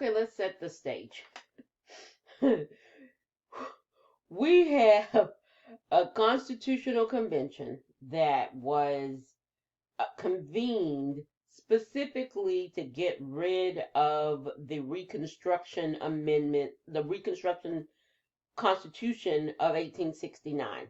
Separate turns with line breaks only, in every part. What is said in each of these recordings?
Okay, let's set the stage. We have a constitutional convention that was convened specifically to get rid of the Reconstruction Amendment, the Reconstruction Constitution of 1869.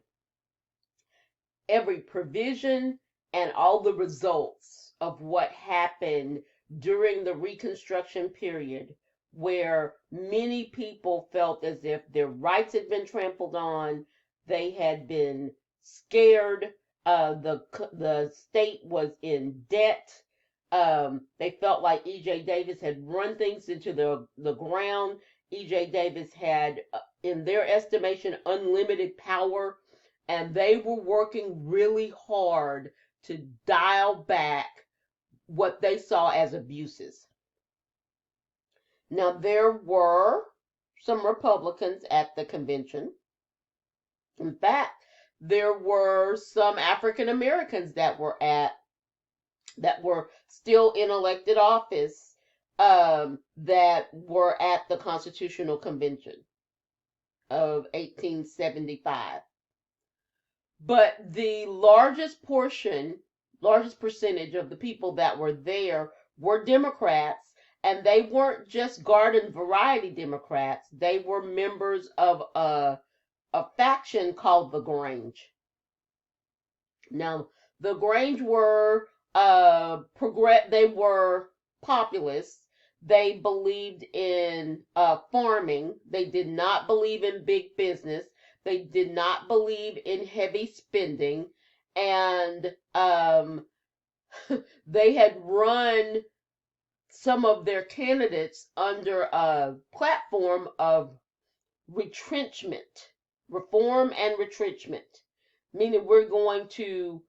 Every provision and all the results of what happened during the Reconstruction period, where many people felt as if their rights had been trampled on, they had been scared, the state was in debt. They felt like E.J. Davis had run things into the ground. E.J. Davis had, in their estimation, unlimited power, and they were working really hard to dial back what they saw as abuses. Now, there were some Republicans at the convention. In fact, there were some African Americans that were still in elected office, that were at the Constitutional Convention of 1875. But the largest percentage of the people that were there were Democrats, and they weren't just garden variety Democrats. They were members of a faction called the Grange. Now, the Grange were they were populists. They believed in farming. They did not believe in big business. They did not believe in heavy spending, and they had run some of their candidates under a platform of retrenchment, reform and retrenchment, meaning we're going to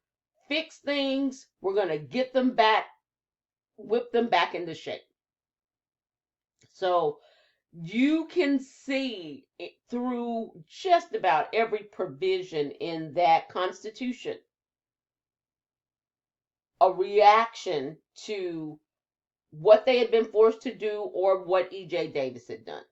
fix things, we're going to get them back, whip them back into shape. So you can see it through just about every provision in that Constitution a reaction to what they had been forced to do or what E.J. Davis had done.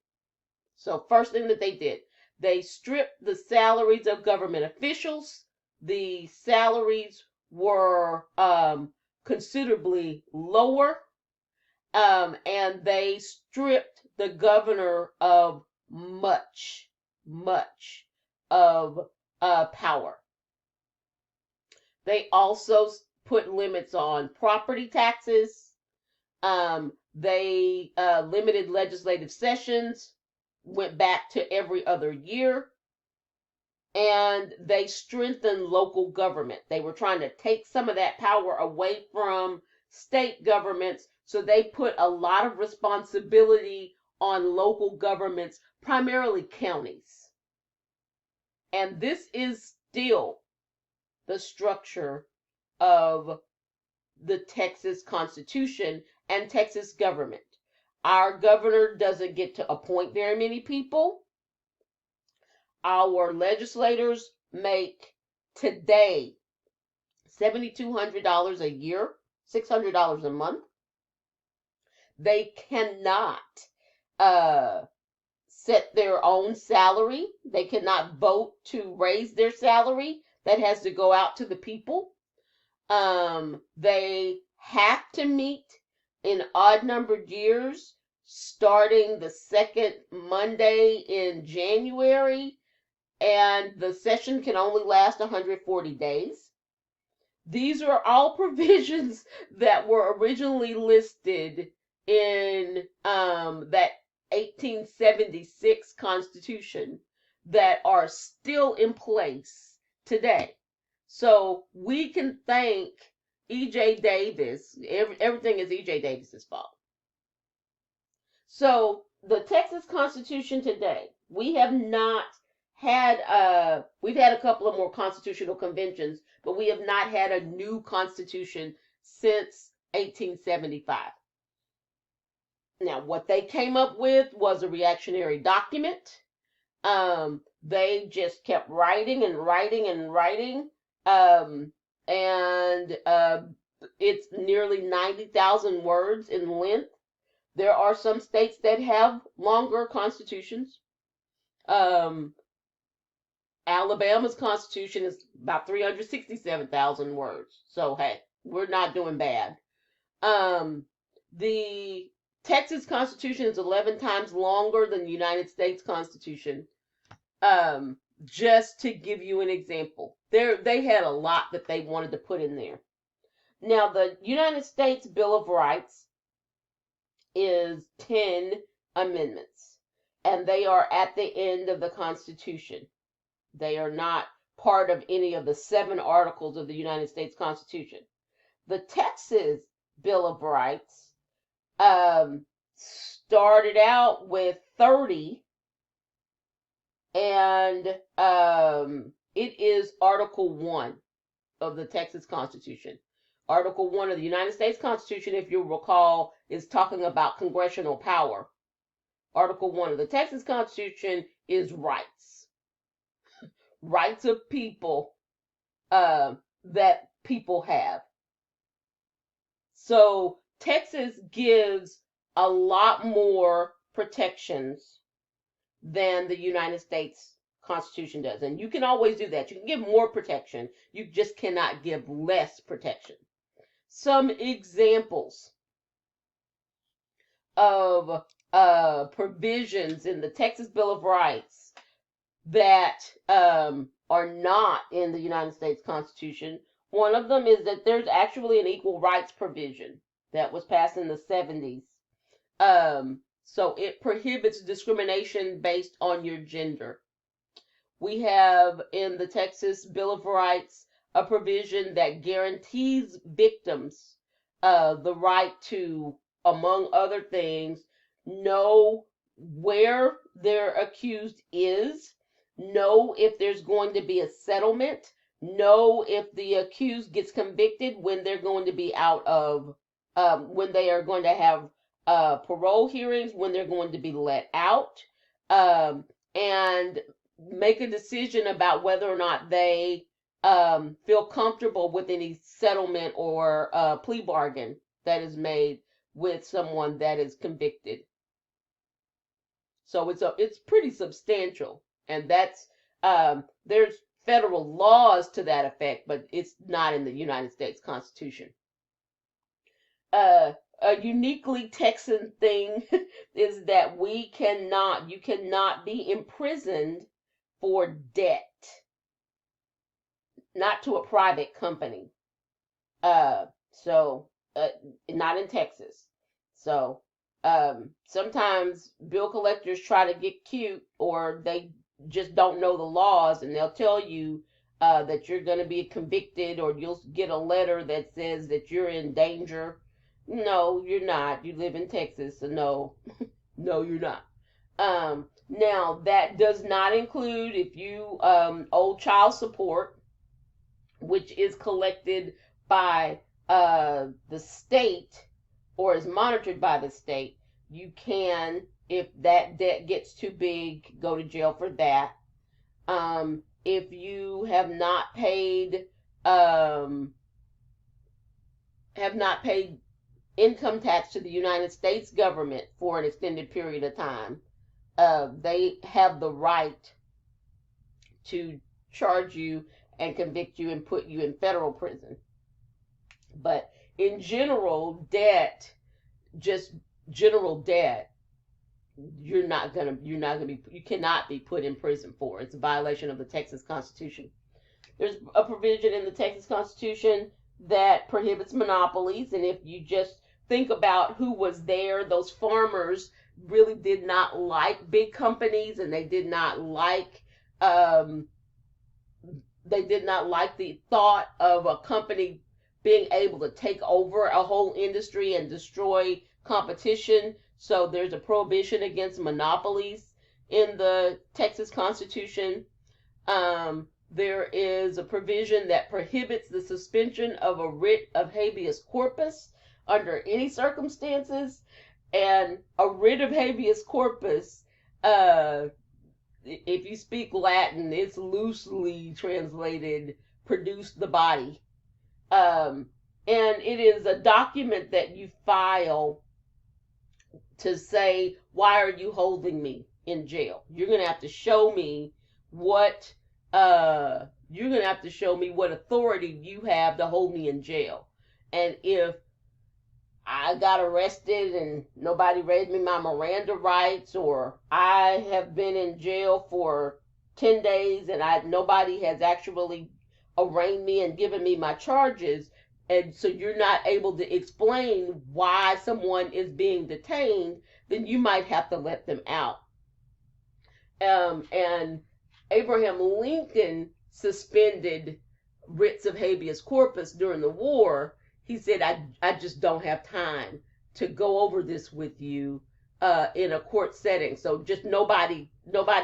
So first thing that they did, they stripped the salaries of government officials. The salaries were considerably lower, and they stripped the governor of much of power. They also put limits on property taxes. They limited legislative sessions, went back to every other year, and they strengthened local government. They were trying to take some of that power away from state governments, so they put a lot of responsibility on local governments, primarily counties. And this is still the structure of the Texas Constitution and Texas government. Our governor doesn't get to appoint very many people. Our legislators make today $7,200 a year, $600 a month. They cannot set their own salary. They cannot vote to raise their salary. That has to go out to the people. They have to meet in odd numbered years, starting the second Monday in January, and the session can only last 140 days. These are all provisions that were originally listed in that 1876 Constitution that are still in place today. So we can thank E.J. Davis. Everything is E.J. Davis's fault. So the Texas Constitution today, we've had a couple of more constitutional conventions, but we have not had a new constitution since 1875. Now, what they came up with was a reactionary document. They just kept writing and writing and writing. And it's nearly 90,000 words in length. There are some states that have longer constitutions. Um, Alabama's constitution is about 367,000 words. So, hey, we're not doing bad. The Texas Constitution is 11 times longer than the United States Constitution. Just to give you an example, they had a lot that they wanted to put in there. Now, the United States Bill of Rights is 10 amendments, and they are at the end of the Constitution. They are not part of any of the 7 articles of the United States Constitution. The Texas Bill of Rights started out with 30, and it is Article 1 of the Texas Constitution. Article 1 of the United States Constitution, if you recall, is talking about congressional power. Article 1 of the Texas Constitution is rights. Rights of people that people have. So Texas gives a lot more protections than the United States Constitution does. And you can always do that. You can give more protection. You just cannot give less protection. Some examples of provisions in the Texas Bill of Rights that are not in the United States Constitution. One of them is that there's actually an equal rights provision that was passed in the 70s. So it prohibits discrimination based on your gender. We have in the Texas Bill of Rights a provision that guarantees victims the right to, among other things, know where their accused is, know if there's going to be a settlement, know if the accused gets convicted, when they're going to be out of, when they are going to have parole hearings, when they're going to be let out, and make a decision about whether or not they feel comfortable with any settlement or plea bargain that is made with someone that is convicted. So it's pretty substantial, and that's there's federal laws to that effect, but it's not in the United States Constitution. A uniquely Texan thing is that you cannot be imprisoned for debt, not to a private company. So not in Texas. So sometimes bill collectors try to get cute, or they just don't know the laws, and they'll tell you that you're going to be convicted, or you'll get a letter that says that you're in danger. No, you're not. You live in Texas, so no, no, you're not. Now, that does not include if you owe child support, which is collected by the state or is monitored by the state. You can, if that debt gets too big, go to jail for that. If you have not paid income tax to the United States government for an extended period of time, they have the right to charge you and convict you and put you in federal prison. But in general, general debt, you cannot be put in prison for. It's a violation of the Texas Constitution. There's a provision in the Texas Constitution that prohibits monopolies, and if you just think about who was there, those farmers really did not like big companies, and they did not like the thought of a company being able to take over a whole industry and destroy competition. So there's a prohibition against monopolies in the Texas Constitution. There is a provision that prohibits the suspension of a writ of habeas corpus under any circumstances. And a writ of habeas corpus, if you speak Latin, it's loosely translated produce the body. And it is a document that you file to say, why are you holding me in jail? You're going to have to show me what authority you have to hold me in jail. And if I got arrested and nobody read me my Miranda rights, or I have been in jail for 10 days and nobody has actually arraigned me and given me my charges, and so you're not able to explain why someone is being detained, then you might have to let them out. And Abraham Lincoln suspended writs of habeas corpus during the war. He said, I just don't have time to go over this with you in a court setting. So just nobody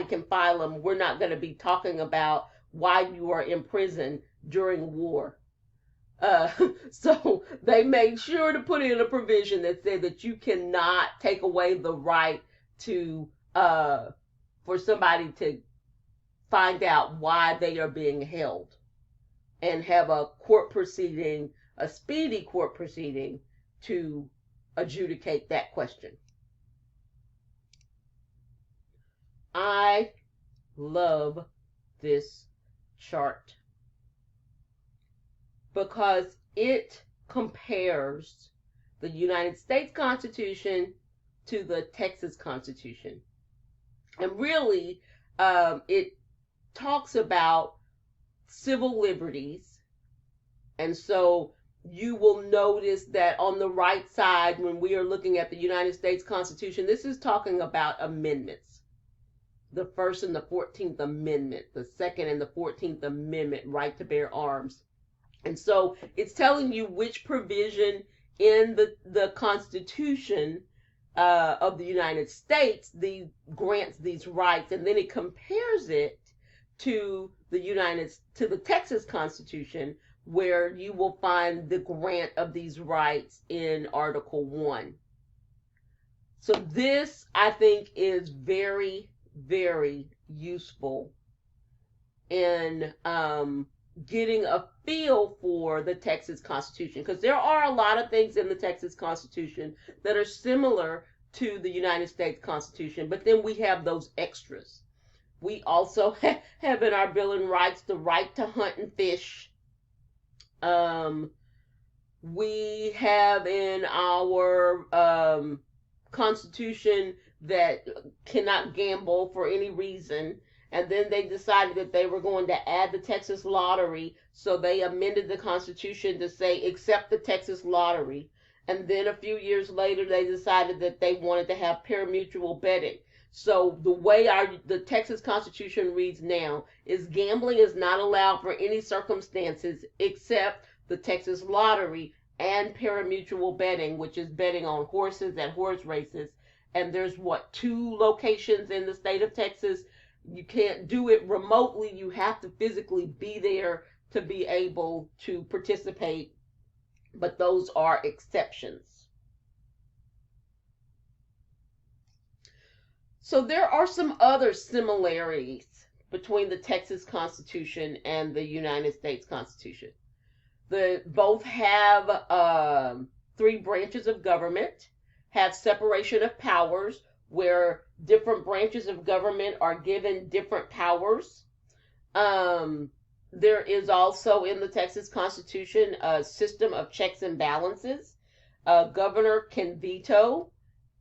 can file them. We're not going to be talking about why you are in prison during war. So they made sure to put in a provision that said that you cannot take away the right to for somebody to find out why they are being held, and have a court proceeding, a speedy court proceeding, to adjudicate that question. I love this chart because it compares the United States Constitution to the Texas Constitution. And really, it talks about civil liberties. And so you will notice that on the right side, when we are looking at the United States Constitution, this is talking about amendments. The First and the 14th Amendment, the Second and the 14th Amendment, right to bear arms. And so it's telling you which provision in the Constitution of the United States grants these rights, and then it compares it to the Texas Constitution, where you will find the grant of these rights in Article 1. So this, I think, is very, very useful in getting a feel for the Texas Constitution, because there are a lot of things in the Texas Constitution that are similar to the United States Constitution, but then we have those extras. We also have in our Bill of Rights the right to hunt and fish. We have in our Constitution that cannot gamble for any reason. And then they decided that they were going to add the Texas lottery. So they amended the Constitution to say, except the Texas lottery. And then a few years later, they decided that they wanted to have pari-mutuel betting. So the way the Texas Constitution reads now is gambling is not allowed for any circumstances except the Texas lottery and pari-mutuel betting, which is betting on horses at horse races. And there's 2 locations in the state of Texas. You can't do it remotely. You have to physically be there to be able to participate. But those are exceptions. So there are some other similarities between the Texas Constitution and the United States Constitution. Both have 3 branches of government, have separation of powers, where different branches of government are given different powers. There is also in the Texas Constitution a system of checks and balances. A governor can veto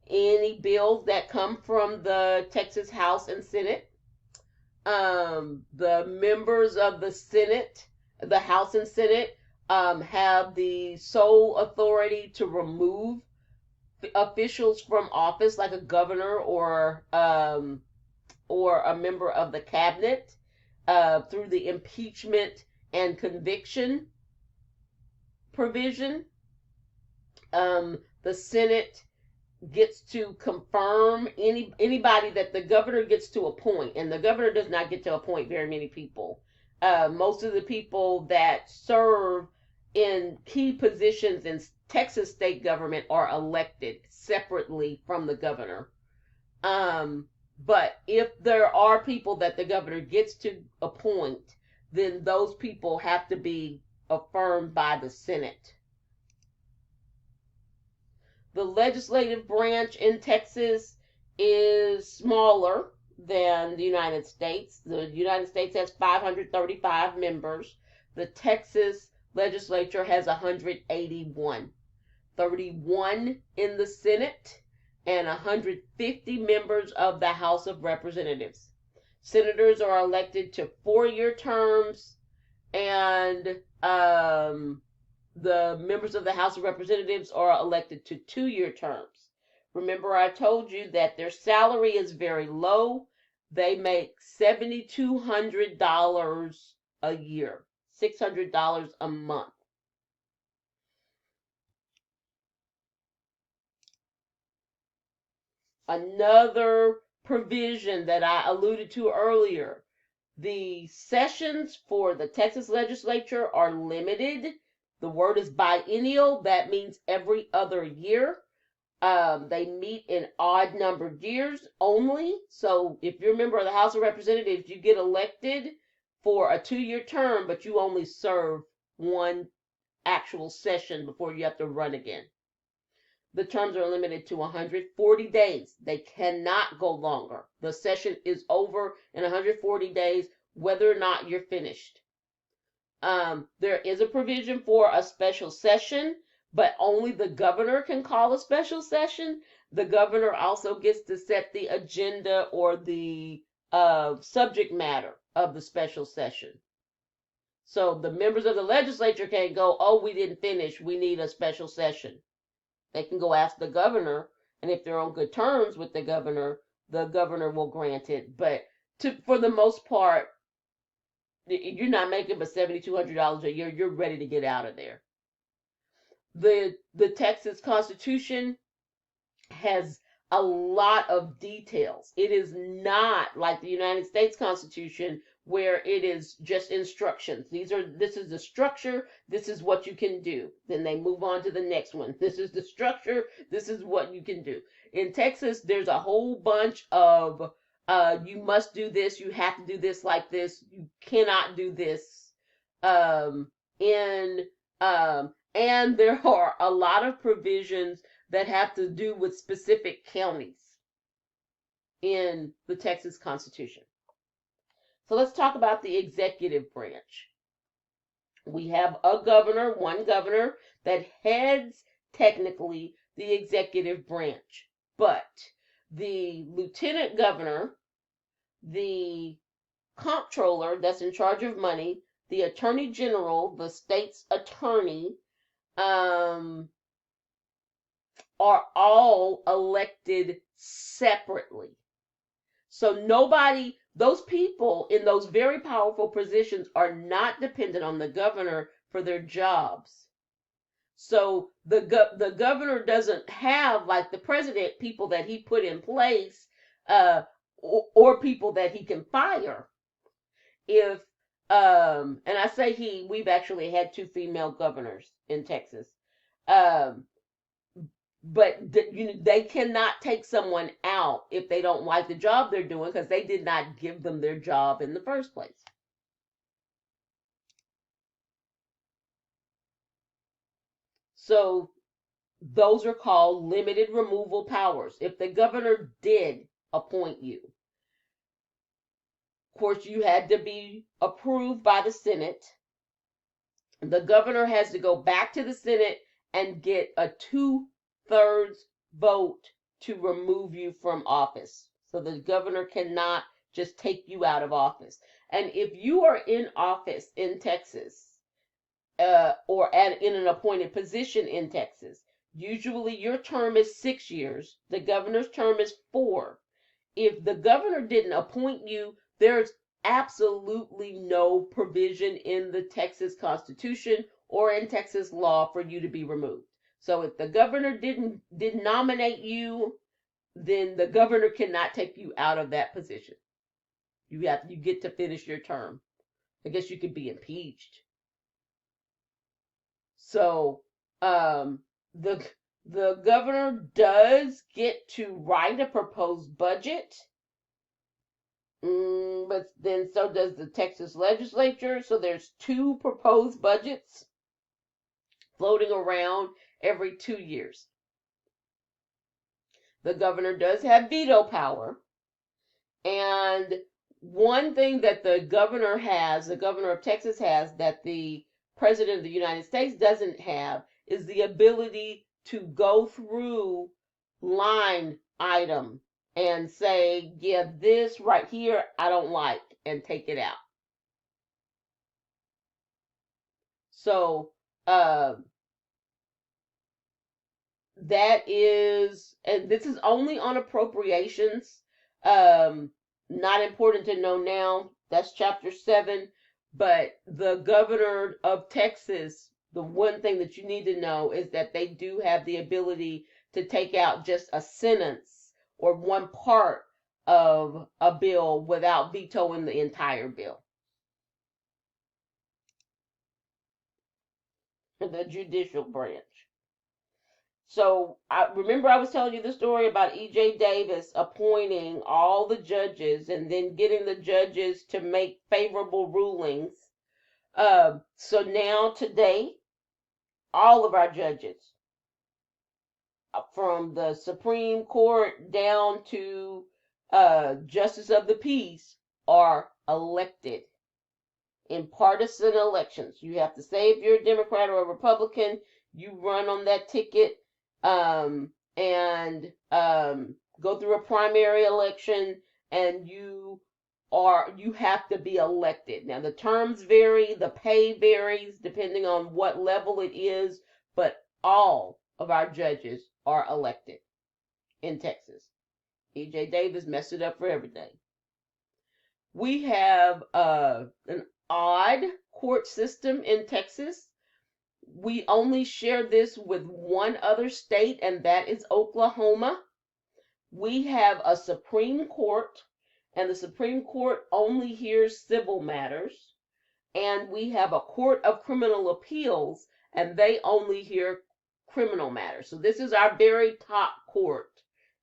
any bills that come from the Texas House and Senate. The members of the Senate, the House and Senate, have the sole authority to remove officials from office, like a governor or a member of the cabinet, through the impeachment and conviction provision. The Senate gets to confirm anybody that the governor gets to appoint, and the governor does not get to appoint very many people. Most of the people that serve in key positions in Texas state government are elected separately from the governor. But if there are people that the governor gets to appoint, then those people have to be affirmed by the Senate. The legislative branch in Texas is smaller than the United States. The United States has 535 members. The Texas legislature has 181. 31 in the Senate, and 150 members of the House of Representatives. Senators are elected to 4-year terms, and the members of the House of Representatives are elected to 2-year terms. Remember, I told you that their salary is very low. They make $7,200 a year, $600 a month. Another provision that I alluded to earlier, the sessions for the Texas legislature are limited. The word is biennial. That means every other year. They meet in odd numbered years only. So if you're a member of the House of Representatives, you get elected for a 2-year term, but you only serve one actual session before you have to run again. The terms are limited to 140 days. They cannot go longer. The session is over in 140 days, whether or not you're finished. There is a provision for a special session, but only the governor can call a special session. The governor also gets to set the agenda or the subject matter of the special session. So the members of the legislature can't go, oh, we didn't finish, we need a special session. They can go ask the governor, and if they're on good terms with the governor will grant it. But for the most part, you're not making but $7,200 a year. You're ready to get out of there. The Texas Constitution has a lot of details. It is not like the United States Constitution, where it is just instructions. This is the structure, this is what you can do. Then they move on to the next one. This is the structure, this is what you can do. In Texas, there's a whole bunch of you must do this, you have to do this like this, you cannot do this. And there are a lot of provisions that have to do with specific counties in the Texas Constitution. So let's talk about the executive branch. We have one governor that heads technically the executive branch, but the lieutenant governor, the comptroller that's in charge of money, the attorney general, the state's attorney, are all elected separately. So those people in those very powerful positions are not dependent on the governor for their jobs. So the governor doesn't have, like the president, people that he put in place, or people that he can fire. And I say we've actually had 2 female governors in Texas. But they cannot take someone out if they don't like the job they're doing, because they did not give them their job in the first place. So those are called limited removal powers. If the governor did appoint you, of course, you had to be approved by the Senate. The governor has to go back to the Senate and get a 2/3 vote to remove you from office. So the governor cannot just take you out of office. And if you are in office in Texas, or in an appointed position in Texas, usually your term is 6 years. The governor's term is 4. If the governor didn't appoint you, there's absolutely no provision in the Texas Constitution or in Texas law for you to be removed. So if the governor didn't nominate you, then the governor cannot take you out of that position. You get to finish your term. I guess you could be impeached. So the governor does get to write a proposed budget, but then so does the Texas legislature. So there's 2 proposed budgets floating around every 2 years. The governor does have veto power. And one thing that the governor of Texas has, that the president of the United States doesn't have, is the ability to go through line item and say, yeah, this right here I don't like, and take it out. So that is, and this is only on appropriations. Not important to know now. That's chapter 7. But the governor of Texas, the one thing that you need to know is that they do have the ability to take out just a sentence or one part of a bill without vetoing the entire bill. The judicial branch. So I remember I was telling you the story about E.J. Davis appointing all the judges and then getting the judges to make favorable rulings. So now today, all of our judges, from the Supreme Court down to Justice of the Peace, are elected in partisan elections. You have to say if you're a Democrat or a Republican, you run on that ticket, and go through a primary election, and you have to be elected. Now the terms vary, the pay varies depending on what level it is, but all of our judges are elected in Texas. E.J. Davis messed it up for everything. We have an odd court system in Texas. We only share this with one other state, and that is Oklahoma. We have a Supreme Court, and the Supreme Court only hears civil matters. And we have a Court of Criminal Appeals, and they only hear criminal matters. So this is our very top court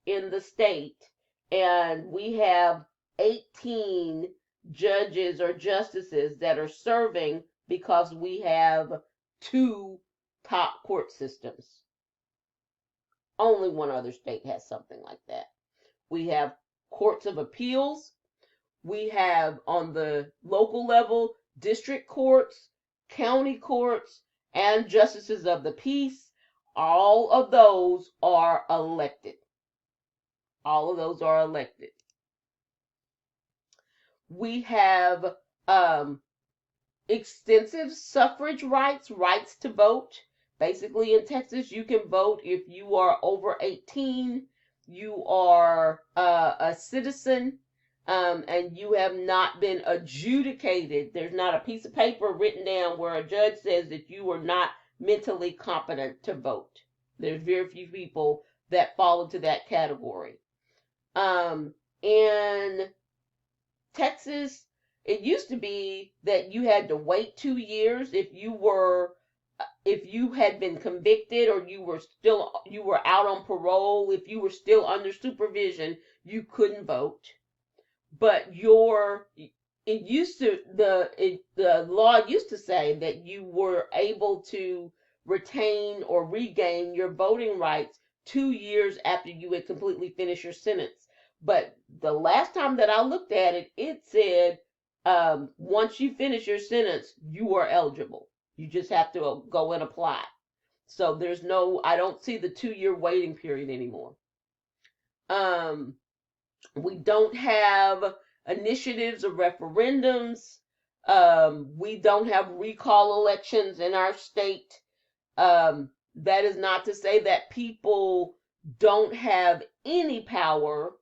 in the state, and we have 18 judges or justices that are serving because we have 2 top court systems. Only one other state has something like that. We have courts of appeals. We have, on the local level, district courts, county courts, and justices of the peace. All of those are elected. All of those are elected. We have extensive suffrage rights to vote. Basically, in Texas, you can vote if you are over 18, you are a citizen, and you have not been adjudicated. There's not a piece of paper written down where a judge says that you are not mentally competent to vote. There's very few people that fall into that category. In Texas, it used to be that you had to wait 2 years if you had been convicted, or you were out on parole. If you were still under supervision, you couldn't vote. But the law used to say that you were able to retain or regain your voting rights 2 years after you had completely finished your sentence. But the last time that I looked at it, it said once you finish your sentence, you are eligible. You just have to go and apply. So I don't see the 2-year waiting period anymore. We don't have initiatives or referendums. We don't have recall elections in our state. That is not to say that people don't have any power.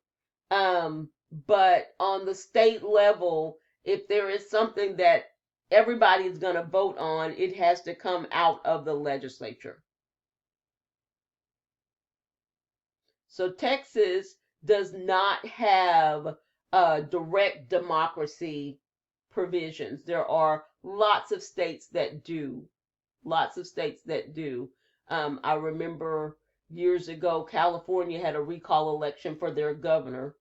But on the state level, if there is something that everybody is going to vote on, it has to come out of the legislature. So Texas does not have direct democracy provisions. There are lots of states that do. Lots of states that do. I remember years ago, California had a recall election for their governor.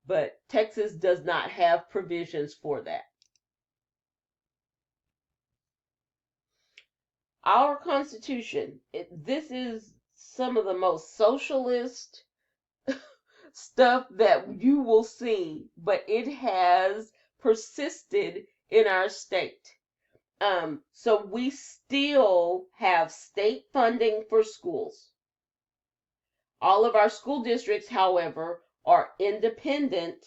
But Texas does not have provisions for that. Our Constitution, this is some of the most socialist stuff that you will see, but it has persisted in our state. So we still have state funding for schools. All of our school districts, however, are independent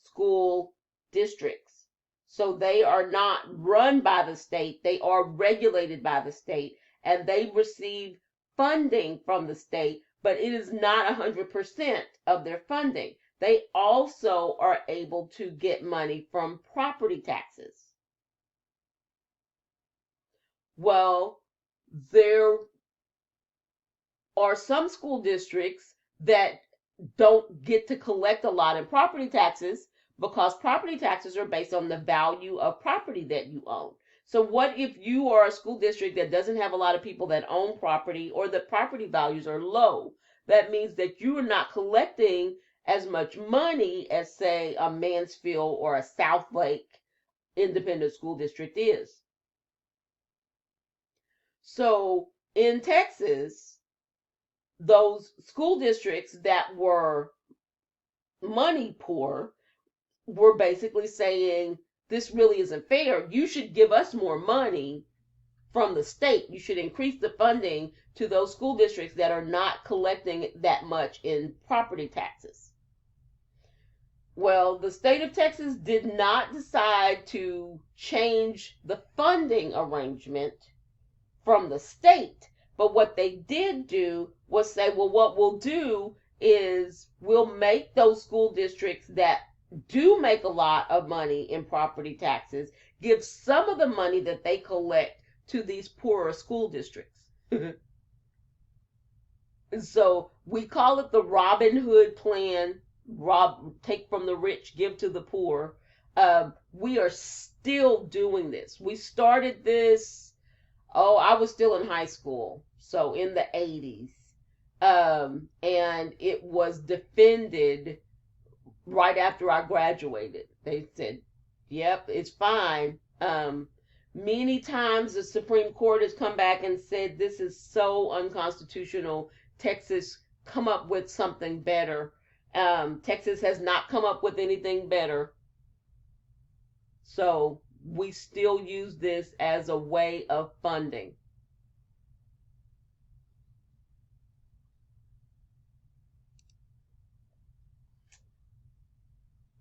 school districts. So they are not run by the state, they are regulated by the state, and they receive funding from the state, but it is not 100% of their funding. They also are able to get money from property taxes. Well, there are some school districts that don't get to collect a lot in property taxes because property taxes are based on the value of property that you own. So what if you are a school district that doesn't have a lot of people that own property, or the property values are low? That means that you are not collecting as much money as, say, a Mansfield or a Southlake independent school district is. So in Texas, those school districts that were money poor were basically saying, this really isn't fair. You should give us more money from the state. You should increase the funding to those school districts that are not collecting that much in property taxes. Well, the state of Texas did not decide to change the funding arrangement from the state. But what they did do was say, well, what we'll do is we'll make those school districts that do make a lot of money in property taxes give some of the money that they collect to these poorer school districts. So we call it the Robin Hood plan. Take from the rich, give to the poor. We are still doing this. We started this, I was still in high school, so in the 80s. And it was defended right after I graduated. They said, yep, it's fine. Many times the Supreme Court has come back and said, this is so unconstitutional. Texas, come up with something better. Texas has not come up with anything better. So we still use this as a way of funding.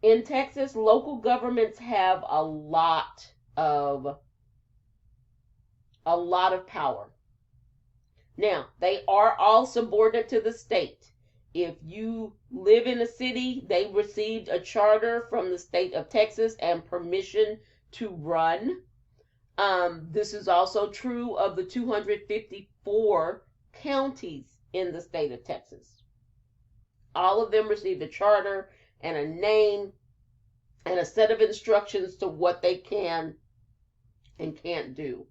In Texas, local governments have a lot of power. Now, they are all subordinate to the state. If you live in a city, they received a charter from the state of Texas and permission to run. This is also true of the 254 counties in the state of Texas. All of them received a charter and a name and a set of instructions to what they can and can't do.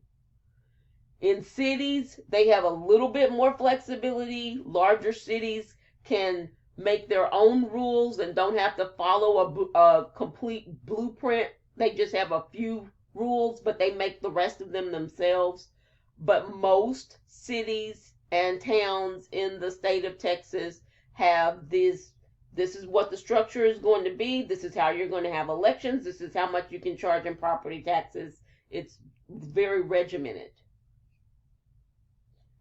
In cities, they have a little bit more flexibility. Larger cities can make their own rules and don't have to follow a complete blueprint. They just have a few rules, but they make the rest of them themselves. But most cities and towns in the state of Texas have this is what the structure is going to be. This is how you're going to have elections. This is how much you can charge in property taxes. It's very regimented.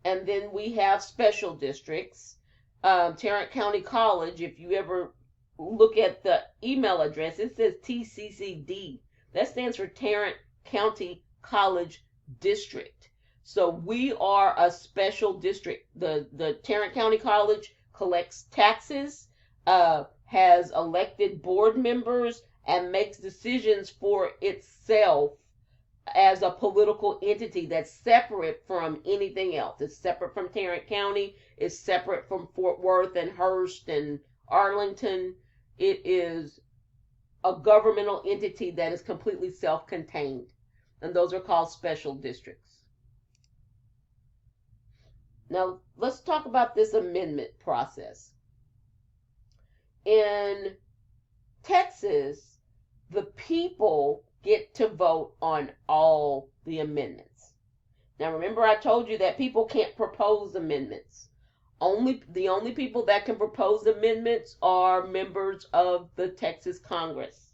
And then we have special districts. Tarrant County College, if you ever look at the email address, it says TCCD. That stands for Tarrant County College District. So we are a special district. The Tarrant County College collects taxes, has elected board members, and makes decisions for itself as a political entity that's separate from anything else. It's separate from Tarrant County. It's separate from Fort Worth and Hearst and Arlington. It is a governmental entity that is completely self-contained. And those are called special districts. Now, let's talk about this amendment process. In Texas, the people get to vote on all the amendments. Now, remember I told you that people can't propose amendments. The only people that can propose amendments are members of the Texas Congress.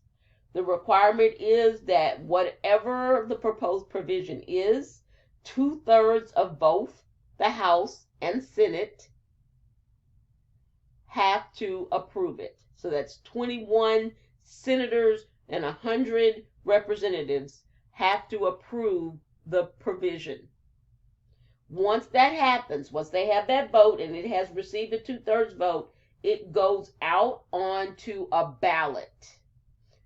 The requirement is that whatever the proposed provision is, 2/3 of both the House and Senate have to approve it. So that's 21 senators and 100 representatives have to approve the provision. Once that happens, once they have that vote and it has received a 2/3 vote, it goes out onto a ballot.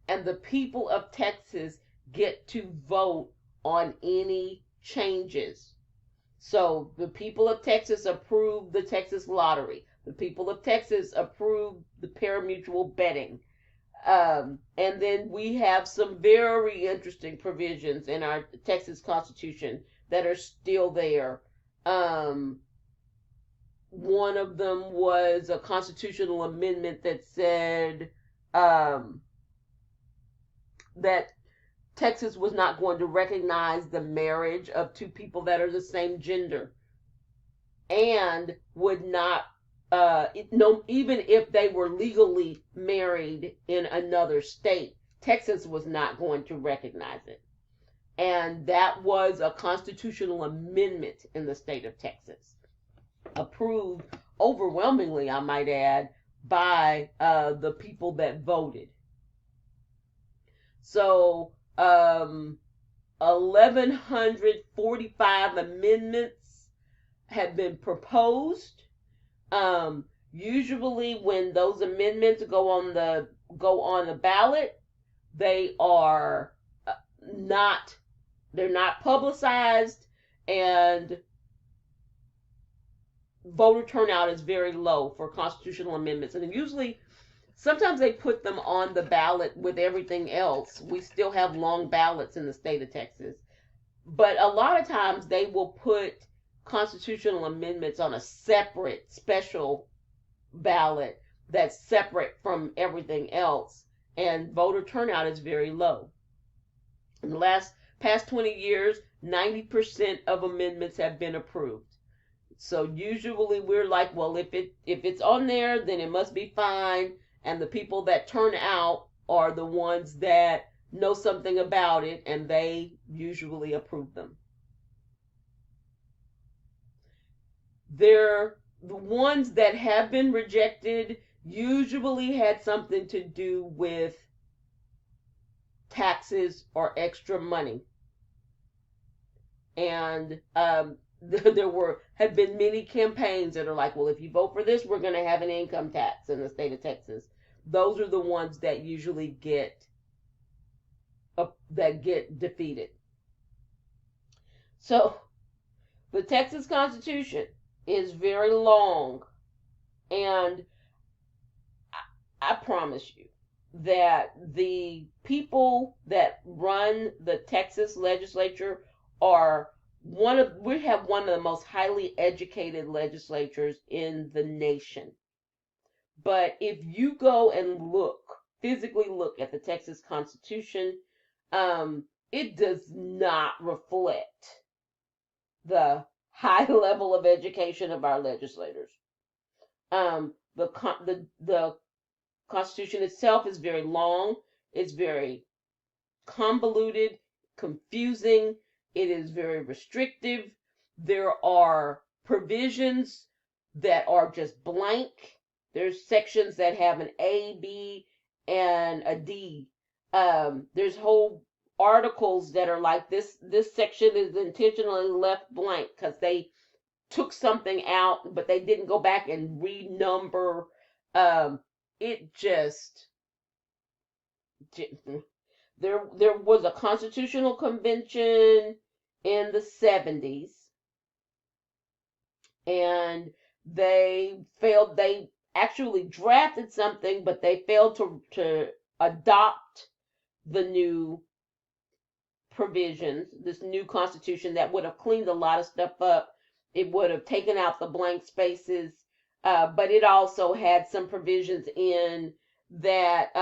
And the people of Texas get to vote on any changes. So the people of Texas approve the Texas lottery. The people of Texas approve the parimutuel betting. And then we have some very interesting provisions in our Texas Constitution that are still there. One of them was a constitutional amendment that said that Texas was not going to recognize the marriage of two people that are the same gender, and would not, no, even if they were legally married in another state, Texas was not going to recognize it. And that was a constitutional amendment in the state of Texas, approved overwhelmingly, I might add, by the people that voted. So 1,145 amendments have been proposed. Usually, when those amendments go on the ballot, they are not publicized, and voter turnout is very low for constitutional amendments. And usually, sometimes they put them on the ballot with everything else. We still have long ballots in the state of Texas. But a lot of times they will put constitutional amendments on a separate, special ballot that's separate from everything else. And voter turnout is very low. In the past 20 years, 90% of amendments have been approved. So usually we're like, well, if it's on there, then it must be fine. And the people that turn out are the ones that know something about it, and they usually approve them. The ones that have been rejected usually had something to do with taxes or extra money. And there had been many campaigns that are like, well, if you vote for this, we're going to have an income tax in the state of Texas. Those are the ones that usually get defeated. So the Texas Constitution is very long, and I promise you that the people that run the Texas legislature we have one of the most highly educated legislatures in the nation. But if you go and physically look at the Texas Constitution, it does not reflect the high level of education of our legislators. The Constitution itself is very long. It's very convoluted, confusing. It is very restrictive. There are provisions that are just blank. There's sections that have an A, B, and a D. There's whole articles that are like this section is intentionally left blank because they took something out, but they didn't go back and renumber. It just there was a constitutional convention in the 70s, and they actually drafted something, but they failed to adopt the new provisions, this new constitution that would have cleaned a lot of stuff up. It would have taken out the blank spaces, but it also had some provisions in that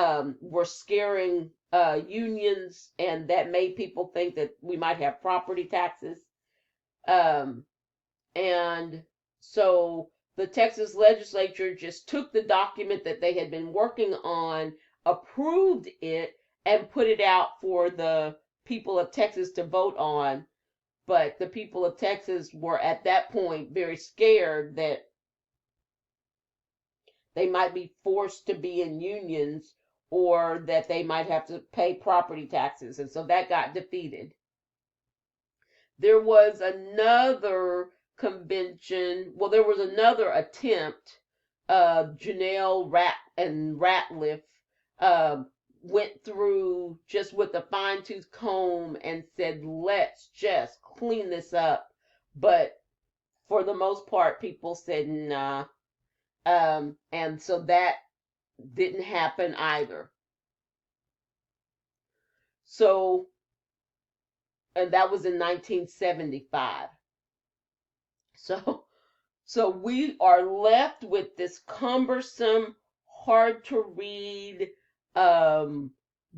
were scaring unions, and that made people think that we might have property taxes. And so the Texas legislature just took the document that they had been working on, approved it, and put it out for the people of Texas to vote on. But the people of Texas were at that point very scared that they might be forced to be in unions or that they might have to pay property taxes. And so that got defeated. There was another convention. Well, there was another attempt. Janelle Ratliff uh, went through just with a fine tooth comb and said, let's just clean this up. But for the most part, people said, nah. And so that didn't happen either. So, and that was in 1975. So we are left with this cumbersome, hard to read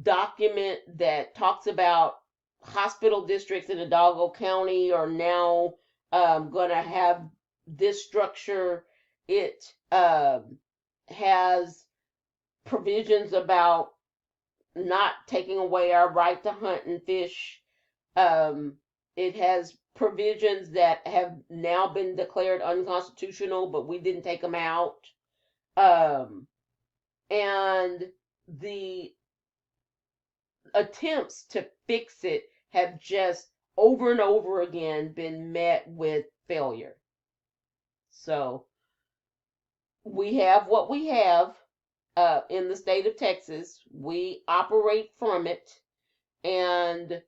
document that talks about hospital districts in Hidalgo County are now going to have this structure. It has provisions about not taking away our right to hunt and fish. It has provisions that have now been declared unconstitutional, but we didn't take them out. And the attempts to fix it have just over and over again been met with failure. So we have what we have in the state of Texas. We operate from it, and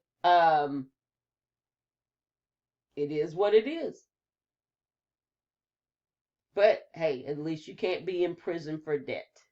it is what it is. But hey, at least you can't be in prison for debt.